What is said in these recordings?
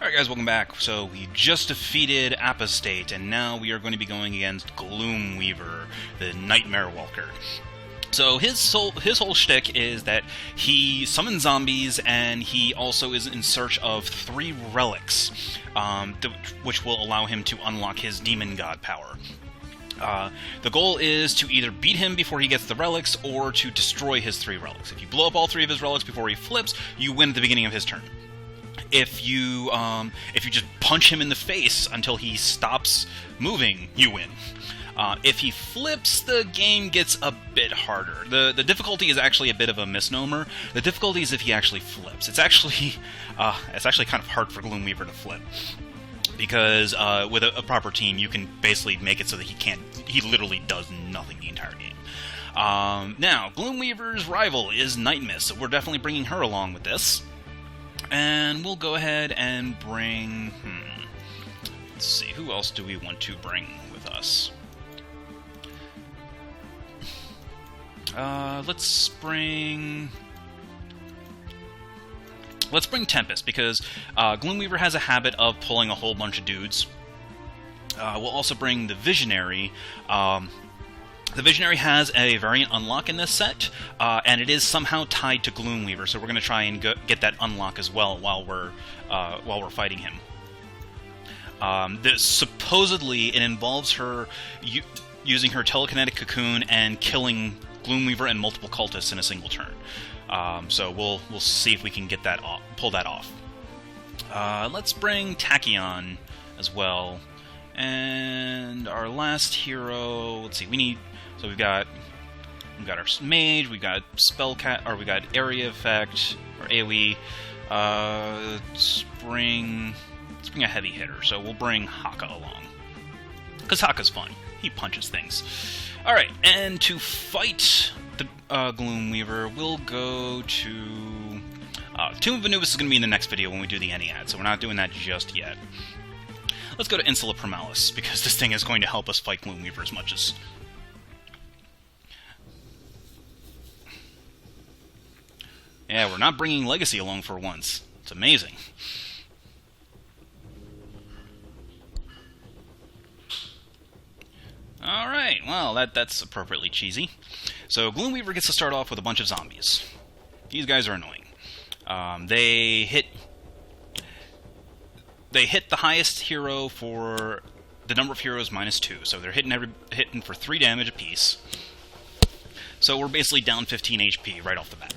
Alright guys, welcome back. So we just defeated Apostate, and now we are going to be going against Gloomweaver, the Nightmare Walker. So his whole shtick is that he summons zombies, and he also is in search of 3 relics, which will allow him to unlock his demon god power. The goal is to either beat him before he gets the relics, or to destroy his 3 relics. If you blow up all 3 of his relics before he flips, you win at the beginning of his turn. If you just punch him in the face until he stops moving, you win. If he flips, the game gets a bit harder. The difficulty is actually a bit of a misnomer. The difficulty is if he actually flips. It's actually kind of hard for Gloomweaver to flip, because with a proper team, you can basically make it so that he literally does nothing the entire game. Now, Gloomweaver's rival is Nightmare, so we're definitely bringing her along with this. And we'll go ahead and bring... Let's see, who else do we want to bring with us? Let's bring Tempest, because Gloomweaver has a habit of pulling a whole bunch of dudes. We'll also bring the Visionary. The Visionary has a variant unlock in this set, and it is somehow tied to Gloomweaver, so we're going to try and get that unlock as well while we're fighting him. Supposedly, it involves her using her telekinetic cocoon and killing Gloomweaver and multiple cultists in a single turn. So we'll see if we can get that pull that off. Let's bring Tachyon as well, and our last hero. Let's see, So we've got our mage, we've got we got area effect or AoE. Let's bring a heavy hitter. So we'll bring Haka along, because Haka's fun. He punches things. All right, and to fight the Gloomweaver, we'll go to Tomb of Anubis is going to be in the next video when we do the Ennead, so we're not doing that just yet. Let's go to Insula Primalis, because this thing is going to help us fight Gloomweaver as much as... Yeah, we're not bringing Legacy along for once. It's amazing. Alright, well, that's appropriately cheesy. So, Gloomweaver gets to start off with a bunch of zombies. These guys are annoying. They hit the highest hero for the number of heroes -2, so they're hitting for 3 damage apiece. So we're basically down 15 HP right off the bat.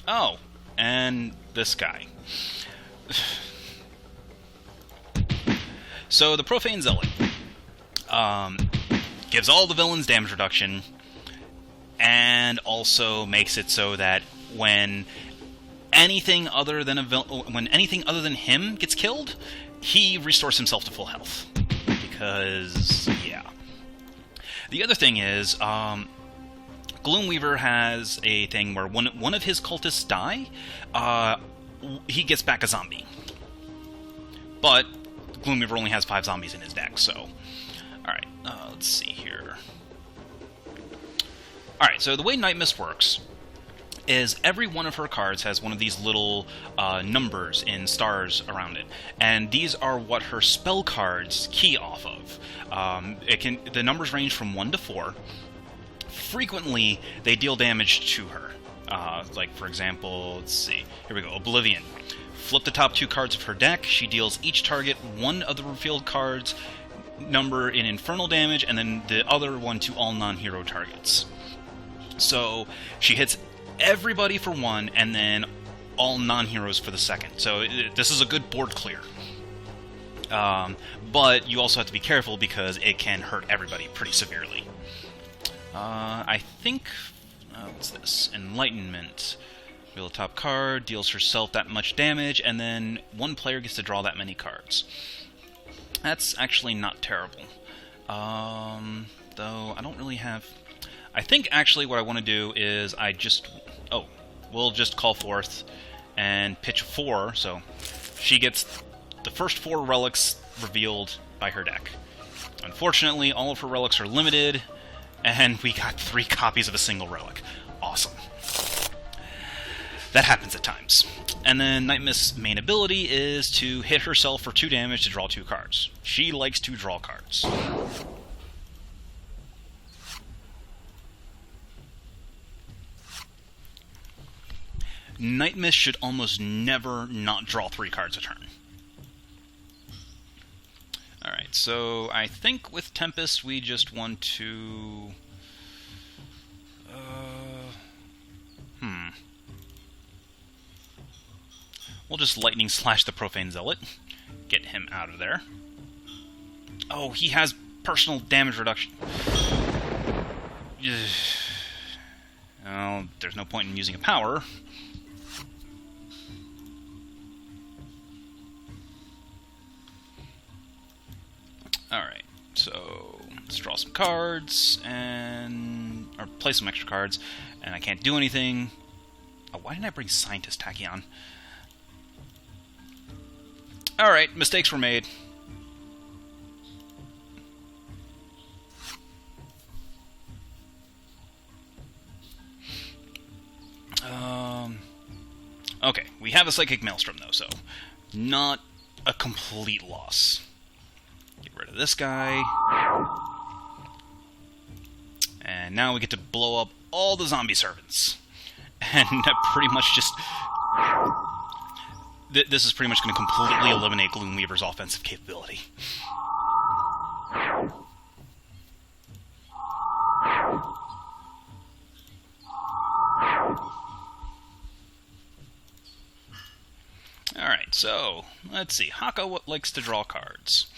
Oh, and this guy. So the Profane Zealot gives all the villains damage reduction, and also makes it so that when anything other than him gets killed, he restores himself to full health. Because, yeah. The other thing is, Gloomweaver has a thing where when one of his cultists die, he gets back a zombie. But Gloomweaver only has 5 zombies in his deck, so... Alright, let's see here. Alright, so the way Night Mist works is every one of her cards has one of these little numbers in stars around it, and these are what her spell cards key off of. The numbers range from 1 to 4. Frequently, they deal damage to her. Like, for example, let's see. Here we go, Oblivion. Flip the top 2 cards of her deck. She deals each target 1 of the revealed cards number in infernal damage, and then the other one to all non-hero targets. So, she hits everybody for 1, and then all non-heroes for the second. So, this is a good board clear. But you also have to be careful, because it can hurt everybody pretty severely. I think... what's this? Enlightenment. Reveal the top card, deals herself that much damage, and then one player gets to draw that many cards. That's actually not terrible. Though, I don't really have... I think actually what I want to do is we'll just call forth and pitch 4, so she gets the first 4 relics revealed by her deck. Unfortunately, all of her relics are limited, and we got 3 copies of a single relic. Awesome. that happens at times. And then Nightmist's main ability is to hit herself for 2 damage to draw 2 cards. She likes to draw cards. Nightmist should almost never not draw 3 cards a turn. Alright, so I think with Tempest we just want to... We'll just Lightning Slash the Profane Zealot. Get him out of there. Oh, he has personal damage reduction. Well, there's no point in using a power. Alright, so let's draw some cards, or play some extra cards, and I can't do anything. Oh, why didn't I bring Scientist Tachyon? Alright, mistakes were made. Okay, we have a Psychic Maelstrom, though, so not a complete loss. Get rid of this guy. And now we get to blow up all the zombie servants. And pretty much just... This is pretty much going to completely eliminate Gloomweaver's offensive capability. Alright, so, let's see. Haka likes to draw cards.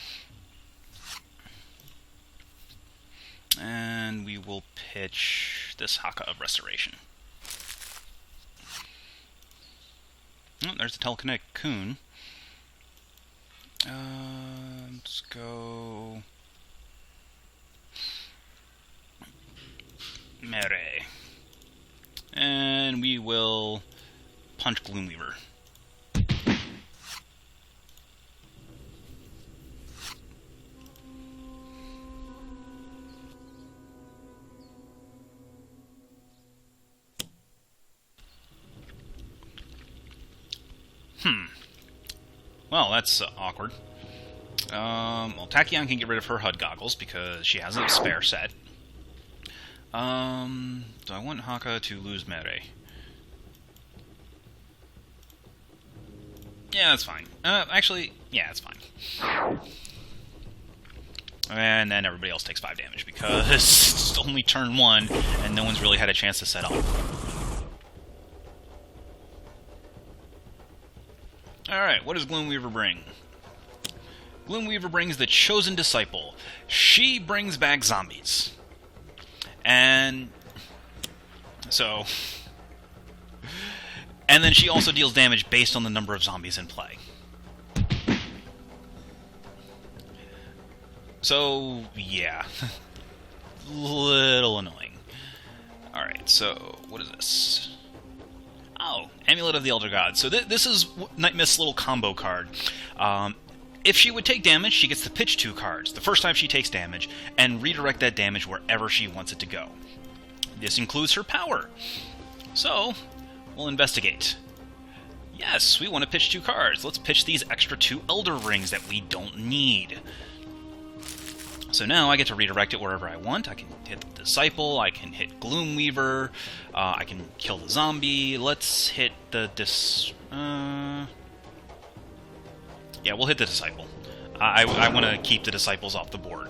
And we will pitch this Haka of Restoration. Oh, there's the Telekinetic Coon. Let's go... Mere. And we will punch Gloomweaver. Well, that's awkward. Well, Tachyon can get rid of her HUD goggles because she has a spare set. Do I want Haka to lose Mere? Yeah, that's fine. Actually, yeah, it's fine. And then everybody else takes 5 damage because it's only turn 1 and no one's really had a chance to set up. Alright, what does Gloomweaver bring? Gloomweaver brings the Chosen Disciple. She brings back zombies. And... so... and then she also deals damage based on the number of zombies in play. So, yeah. Little annoying. Alright, so, what is this? Oh, Amulet of the Elder God. So this is Nightmist's little combo card. If she would take damage, she gets to pitch 2 cards the first time she takes damage, and redirect that damage wherever she wants it to go. This includes her power. So, we'll investigate. Yes, we want to pitch 2 cards. Let's pitch these extra 2 Elder Rings that we don't need. So now I get to redirect it wherever I want. I can hit the Disciple, I can hit Gloomweaver, I can kill the zombie. Let's hit the yeah, we'll hit the Disciple. I want to keep the Disciples off the board.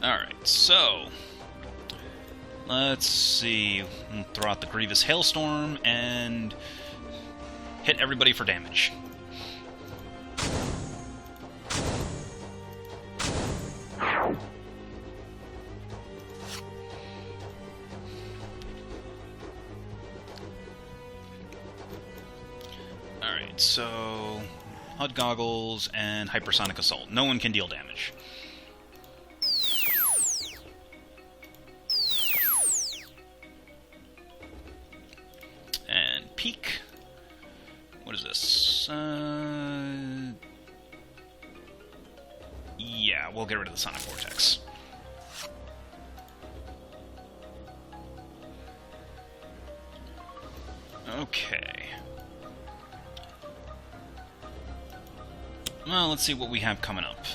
Alright, so... let's see, we'll throw out the Grievous Hailstorm and hit everybody for damage. Alright, so HUD Goggles and Hypersonic Assault. No one can deal damage. Peak. What is this? Yeah, we'll get rid of the Sonic Vortex. Okay. Well, let's see what we have coming up.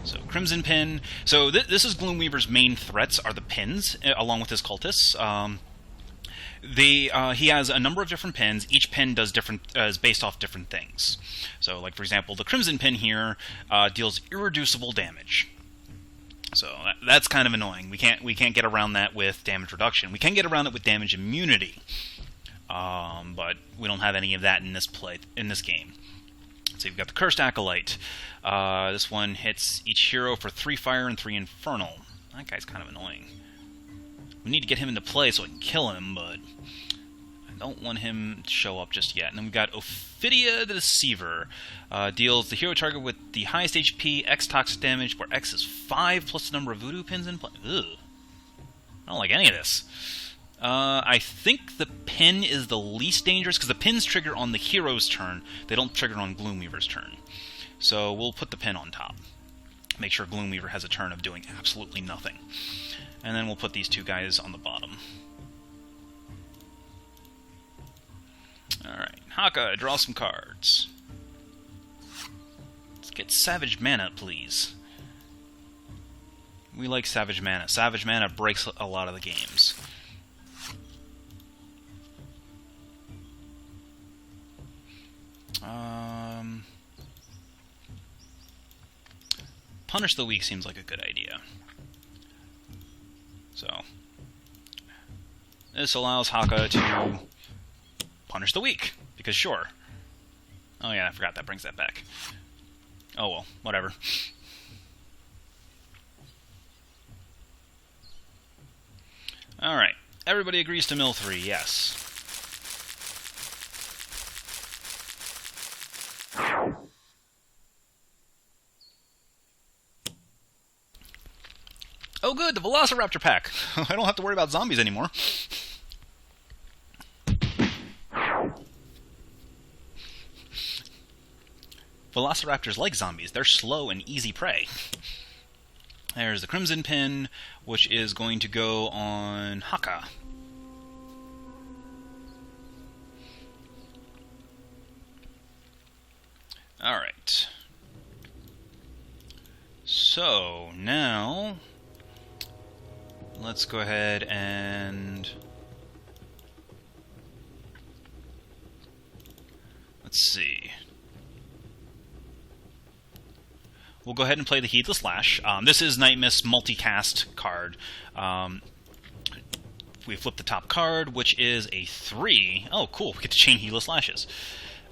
So, Crimson Pin. So, this is Gloomweaver's main threats, are the pins, along with his cultists. He has a number of different pins. Each pin does is based off different things. So, like, for example, the Crimson Pin here deals irreducible damage. So, that's kind of annoying. We can't get around that with damage reduction. We can get around it with damage immunity. But we don't have any of that in this game. So you've got the Cursed Acolyte. This one hits each hero for 3 fire and 3 infernal. That guy's kind of annoying. We need to get him into play so I can kill him, but I don't want him to show up just yet. And then we've got Ophidia the Deceiver. Deals the hero target with the highest HP, X toxic damage, where X is 5 plus the number of voodoo pins in play. Ugh. I don't like any of this. I think the pin is the least dangerous, because the pins trigger on the hero's turn. They don't trigger on Gloomweaver's turn. So we'll put the pin on top. Make sure Gloomweaver has a turn of doing absolutely nothing. And then we'll put these two guys on the bottom. Alright, Haka, draw some cards. Let's get Savage Mana, please. We like Savage Mana. Savage Mana breaks a lot of the games. Punish the Weak seems like a good idea. So, this allows Haka to punish the weak, because sure. Oh yeah, I forgot that brings that back. Oh well, whatever. Alright, everybody agrees to mill 3, yes. Oh good, the Velociraptor pack! I don't have to worry about zombies anymore. Velociraptors like zombies. They're slow and easy prey. There's the Crimson Pin, which is going to go on Haka. Alright. So, now let's go ahead and let's see. We'll go ahead and play the Heedless Lash. This is Night Mist's multicast card. We flip the top card, which is a 3. Oh, cool. We get to chain Heedless Lashes.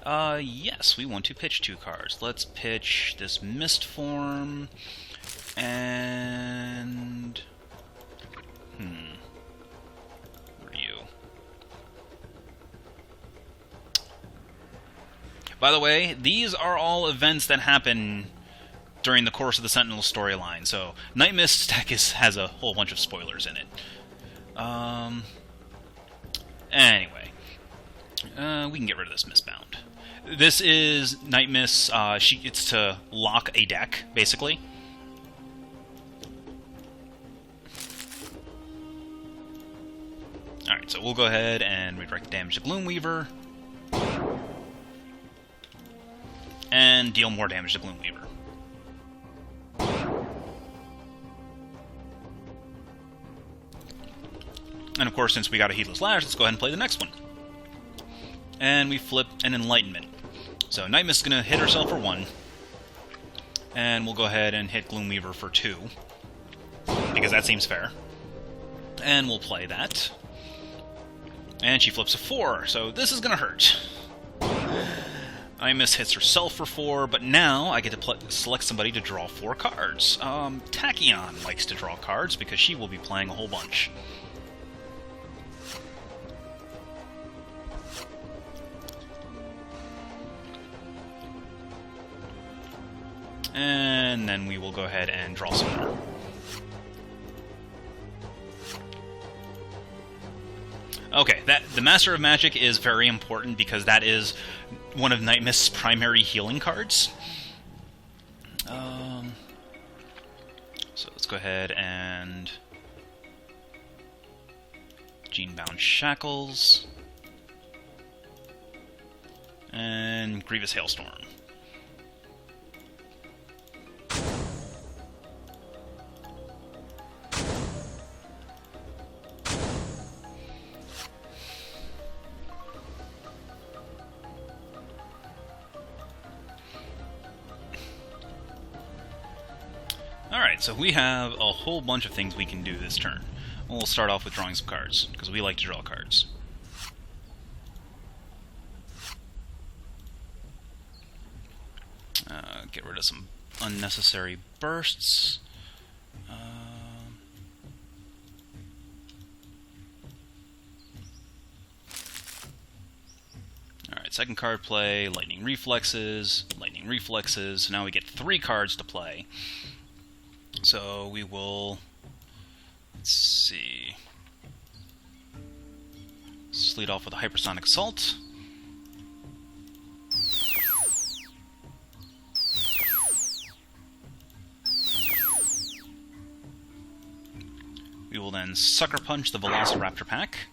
Yes, we want to pitch 2 cards. Let's pitch this Mist form and where are you? By the way, these are all events that happen during the course of the Sentinels storyline, so Night Mist's deck has a whole bunch of spoilers in it. Anyway, we can get rid of this Mistbound. This is Night Mist. She gets to lock a deck, basically. Alright, so we'll go ahead and redirect damage to Gloomweaver. And deal more damage to Gloomweaver. And of course, since we got a Heedless Lash, let's go ahead and play the next one. And we flip an Enlightenment. So Night Mist's going to hit herself for 1. And we'll go ahead and hit Gloomweaver for 2. Because that seems fair. And we'll play that. And she flips a 4, so this is going to hurt. Night Mist hits herself for 4, but now I get to select somebody to draw 4 cards. Tachyon likes to draw cards because she will be playing a whole bunch. And then we will go ahead and draw some more. Okay, the Master of Magic is very important because that is one of Night Mist's primary healing cards. So let's go ahead and Gene-bound Shackles and Grievous Hailstorm. Alright, so we have a whole bunch of things we can do this turn. We'll start off with drawing some cards, because we like to draw cards. Get rid of some unnecessary bursts. Alright, second card play, Lightning Reflexes, Lightning Reflexes. So now we get 3 cards to play. So we will, let's see, lead off with a Hypersonic Assault. We will then Sucker Punch the Velociraptor pack.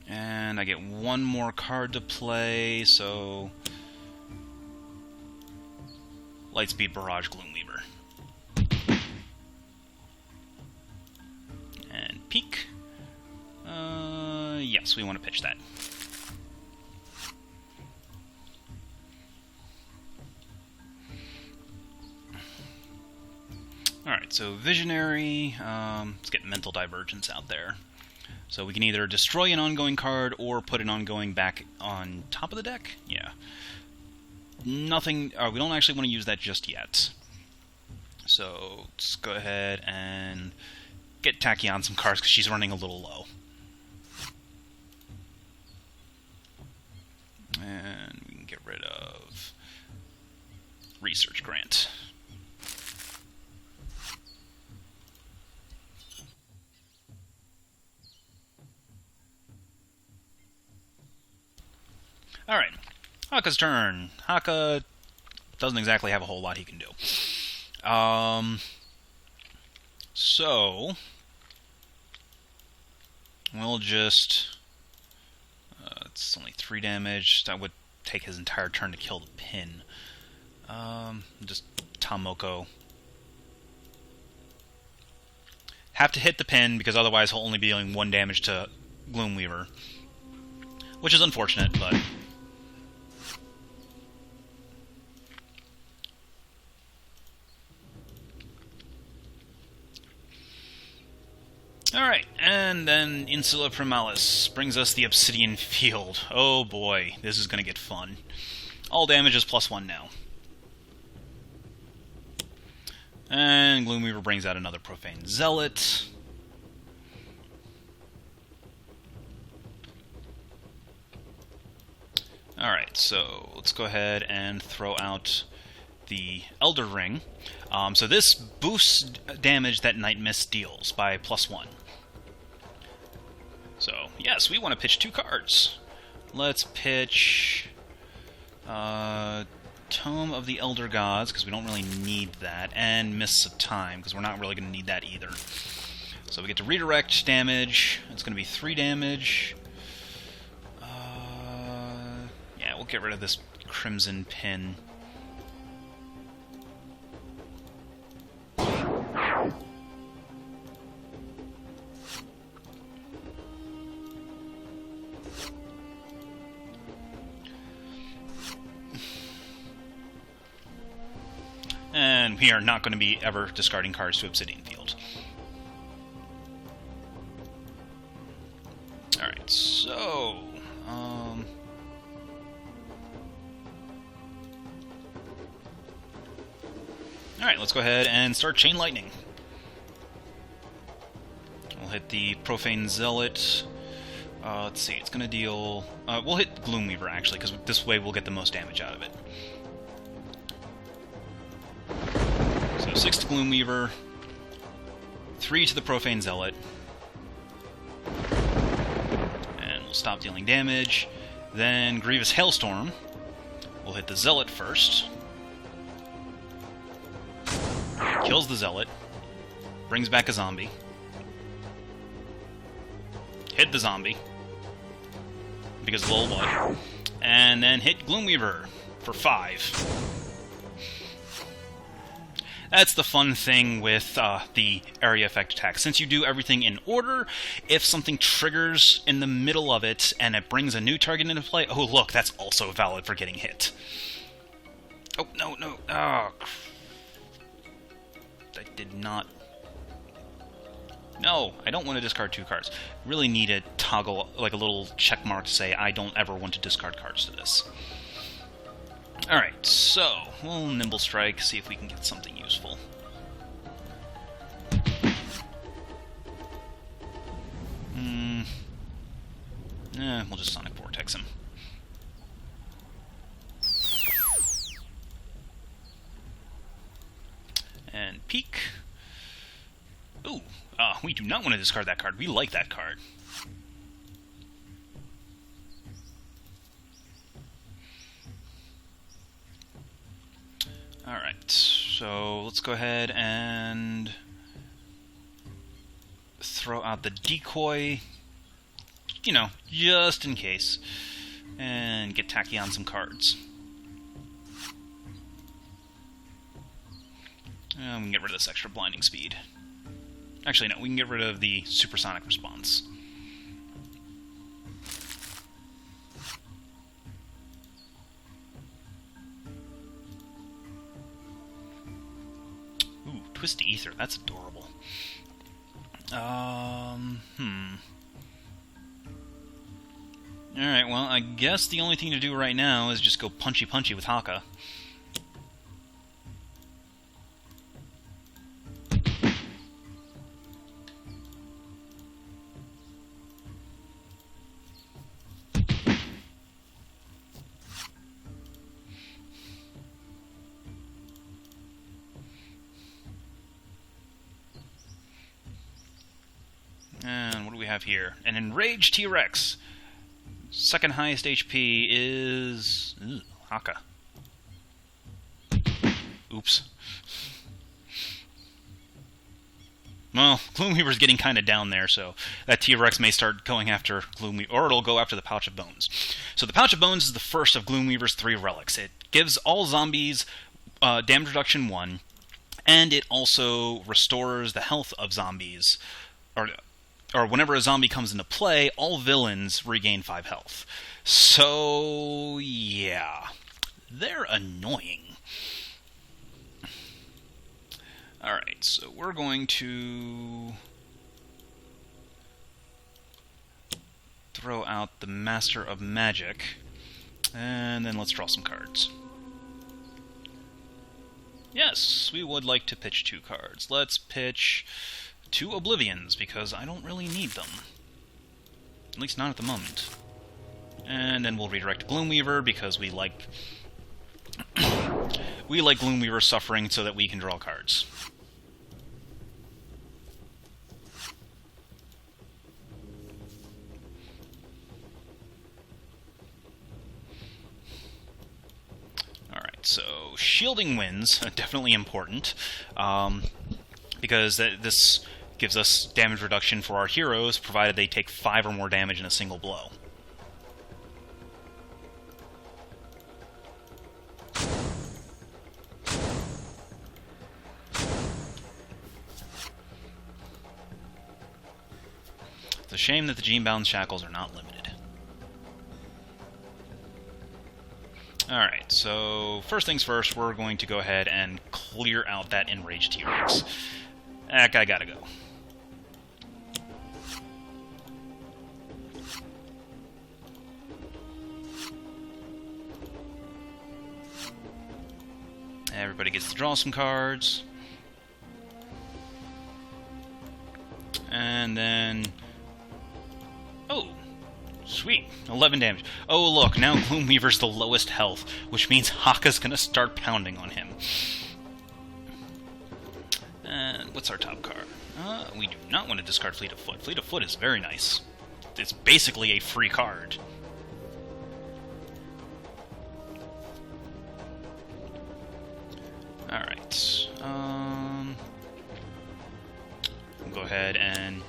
And I get 1 more card to play, so Lightspeed Barrage Gloomweaver. And peek. Yes, we want to pitch that. Alright, so Visionary, let's get Mental Divergence out there. So we can either destroy an ongoing card or put an ongoing back on top of the deck? Yeah. Nothing, we don't actually want to use that just yet. So let's go ahead and get Tachyon some cards because she's running a little low. And we can get rid of Research Grant. Alright, Haka's turn. Haka doesn't exactly have a whole lot he can do. So we'll just... it's only 3 damage. That would take his entire turn to kill the pin. Just Tomoko. Have to hit the pin, because otherwise he'll only be dealing 1 damage to Gloomweaver. Which is unfortunate, but... Alright, and then Insula Primalis brings us the Obsidian Field. Oh boy, this is going to get fun. All damage is +1 now. And Gloomweaver brings out another Profane Zealot. Alright, so let's go ahead and throw out the Elder Ring. So this boosts damage that Night Mist deals by +1. So, yes, we want to pitch 2 cards. Let's pitch Tome of the Elder Gods, because we don't really need that, and Mists of Time, because we're not really going to need that either. So we get to redirect damage. It's going to be 3 damage. Yeah, we'll get rid of this Crimson Pin. And we are not going to be ever discarding cards to Obsidian Field. Alright, so... Alright, let's go ahead and start Chain Lightning. We'll hit the Profane Zealot. Let's see, it's going to deal... we'll hit Gloomweaver, actually, because this way we'll get the most damage out of it. So 6 to Gloomweaver, 3 to the Profane Zealot, and we'll stop dealing damage. Then Grievous Hailstorm. We'll hit the Zealot first. kills the Zealot, brings back a zombie, hit the zombie, because of little blood, and then hit Gloomweaver for 5. That's the fun thing with the area effect attack. Since you do everything in order, if something triggers in the middle of it and it brings a new target into play, oh look, that's also valid for getting hit. Oh, no, no. Oh, I did not... No, I don't want to discard 2 cards. Really need a toggle, like a little check mark to say I don't ever want to discard cards to this. Alright, so we'll Nimble Strike, see if we can get something useful. We'll just Sonic Vortex him. And Peek. Ooh, we do not want to discard that card. We like that card. Alright, so let's go ahead and throw out the decoy, you know, just in case, and get tacky on some cards. And we can get rid of this extra blinding speed. Actually, no, we can get rid of the supersonic response. Ooh, Twisty Ether, that's adorable. Alright, well, I guess the only thing to do right now is just go punchy-punchy with Haka. And what do we have here? An Enraged T-Rex. Second highest HP is... Haka. Oops. Well, Gloomweaver's getting kind of down there, so that T-Rex may start going after Gloomweaver, or it'll go after the Pouch of Bones. So the Pouch of Bones is the first of Gloomweaver's 3 relics. It gives all zombies damage reduction 1, and it also restores the health of zombies, or whenever a zombie comes into play, all villains regain 5 health. So, yeah. They're annoying. Alright, so we're going to throw out the Master of Magic, and then let's draw some cards. Yes, we would like to pitch 2 cards. Let's pitch 2 Oblivions, because I don't really need them. At least not at the moment. And then we'll redirect Gloomweaver, because we like... we like Gloomweaver suffering so that we can draw cards. Alright, so Shielding Winds, definitely important, because this gives us damage reduction for our heroes, provided they take 5 or more damage in a single blow. It's a shame that the Gene-Bound Shackles are not limited. Alright, so first things first, we're going to go ahead and clear out that Enraged T-Rex. That guy gotta go. Everybody gets to draw some cards. And then... oh, sweet. 11 damage. Oh, look, now Gloomweaver's the lowest health, which means Haka's gonna start pounding on him. And what's our top card? We do not want to discard Fleet of Foot. Fleet of Foot is very nice. It's basically a free card. Alright. we'll go ahead and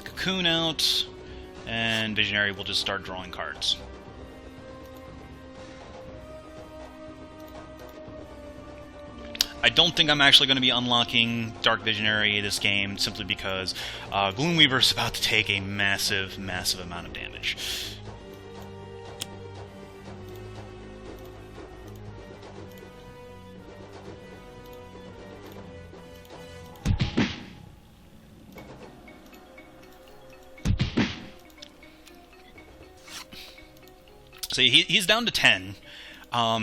Cocoon out, and Visionary will just start drawing cards. I don't think I'm actually going to be unlocking Dark Visionary this game, simply because Gloomweaver is about to take a massive, massive amount of damage. So he's down to 10.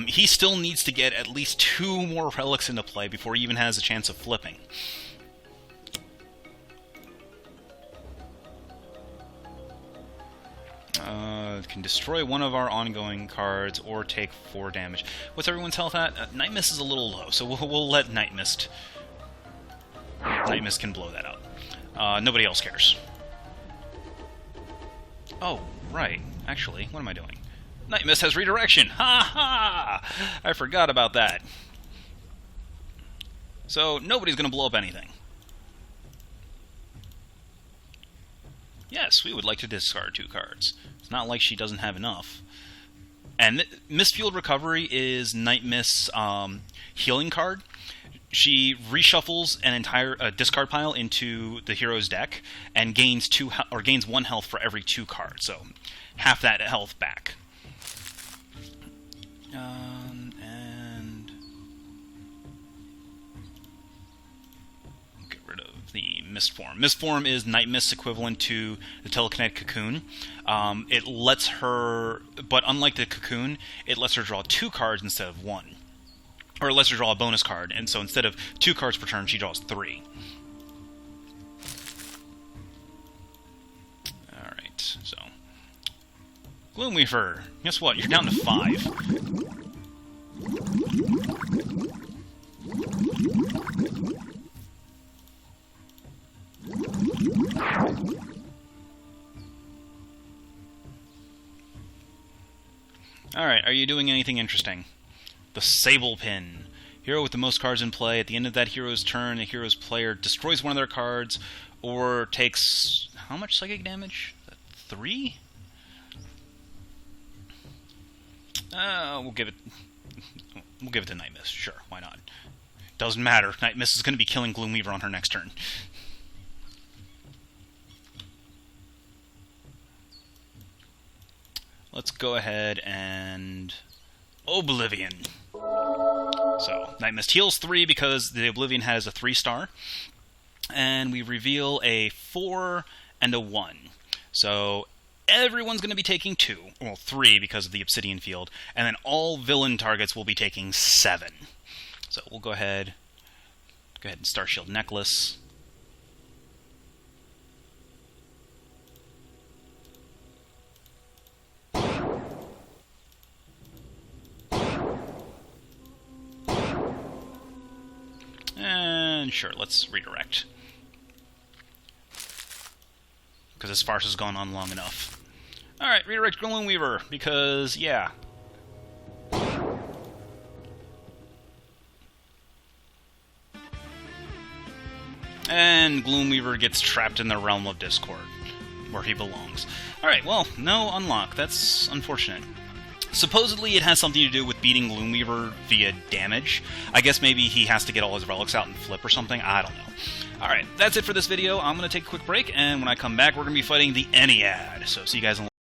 He still needs to get at least 2 more relics into play before he even has a chance of flipping. Can destroy one of our ongoing cards or take 4 damage. What's everyone's health at? Night Mist is a little low, so we'll let Night Mist... Night Mist can blow that up. Nobody else cares. Oh, right. Actually, what am I doing? Night Mist has redirection! Ha ha! I forgot about that. So, nobody's gonna blow up anything. Yes, we would like to discard 2 cards. It's not like she doesn't have enough. And Mistfueled Recovery is Night Mist's healing card. She reshuffles an entire discard pile into the hero's deck and gains 1 health for every 2 cards. So, half that health back. And get rid of the Mist Form. Mist Form is Night Mist's equivalent to the Telekinetic Cocoon. It lets her, but unlike the Cocoon, it lets her draw 2 cards instead of 1. Or it lets her draw a bonus card, and so instead of 2 cards per turn, she draws 3. Alright, so... Gloomweaver, guess what? You're down to 5. Alright, are you doing anything interesting? The Sable Pin. Hero with the most cards in play. At the end of that hero's turn, the hero's player destroys one of their cards, or takes... how much psychic damage? 3? We'll give it to Night Mist. Sure, why not? Doesn't matter. Night Mist is going to be killing Gloomweaver on her next turn. Let's go ahead and... Oblivion. So, Night Mist heals 3 because the Oblivion has a 3-star. And we reveal a 4 and a 1. So, everyone's going to be taking 2. Well, 3 because of the Obsidian Field. And then all villain targets will be taking 7. So, we'll go ahead and Star Shield Necklace. And sure, let's redirect. Because this farce has gone on long enough. Alright, redirect Gloomweaver, because, yeah. And Gloomweaver gets trapped in the Realm of Discord, where he belongs. Alright, well, no unlock. That's unfortunate. Supposedly it has something to do with beating Gloomweaver via damage. I guess maybe he has to get all his relics out and flip or something. I don't know. Alright, that's it for this video. I'm going to take a quick break, and when I come back, we're going to be fighting the Ennead. So see you guys in a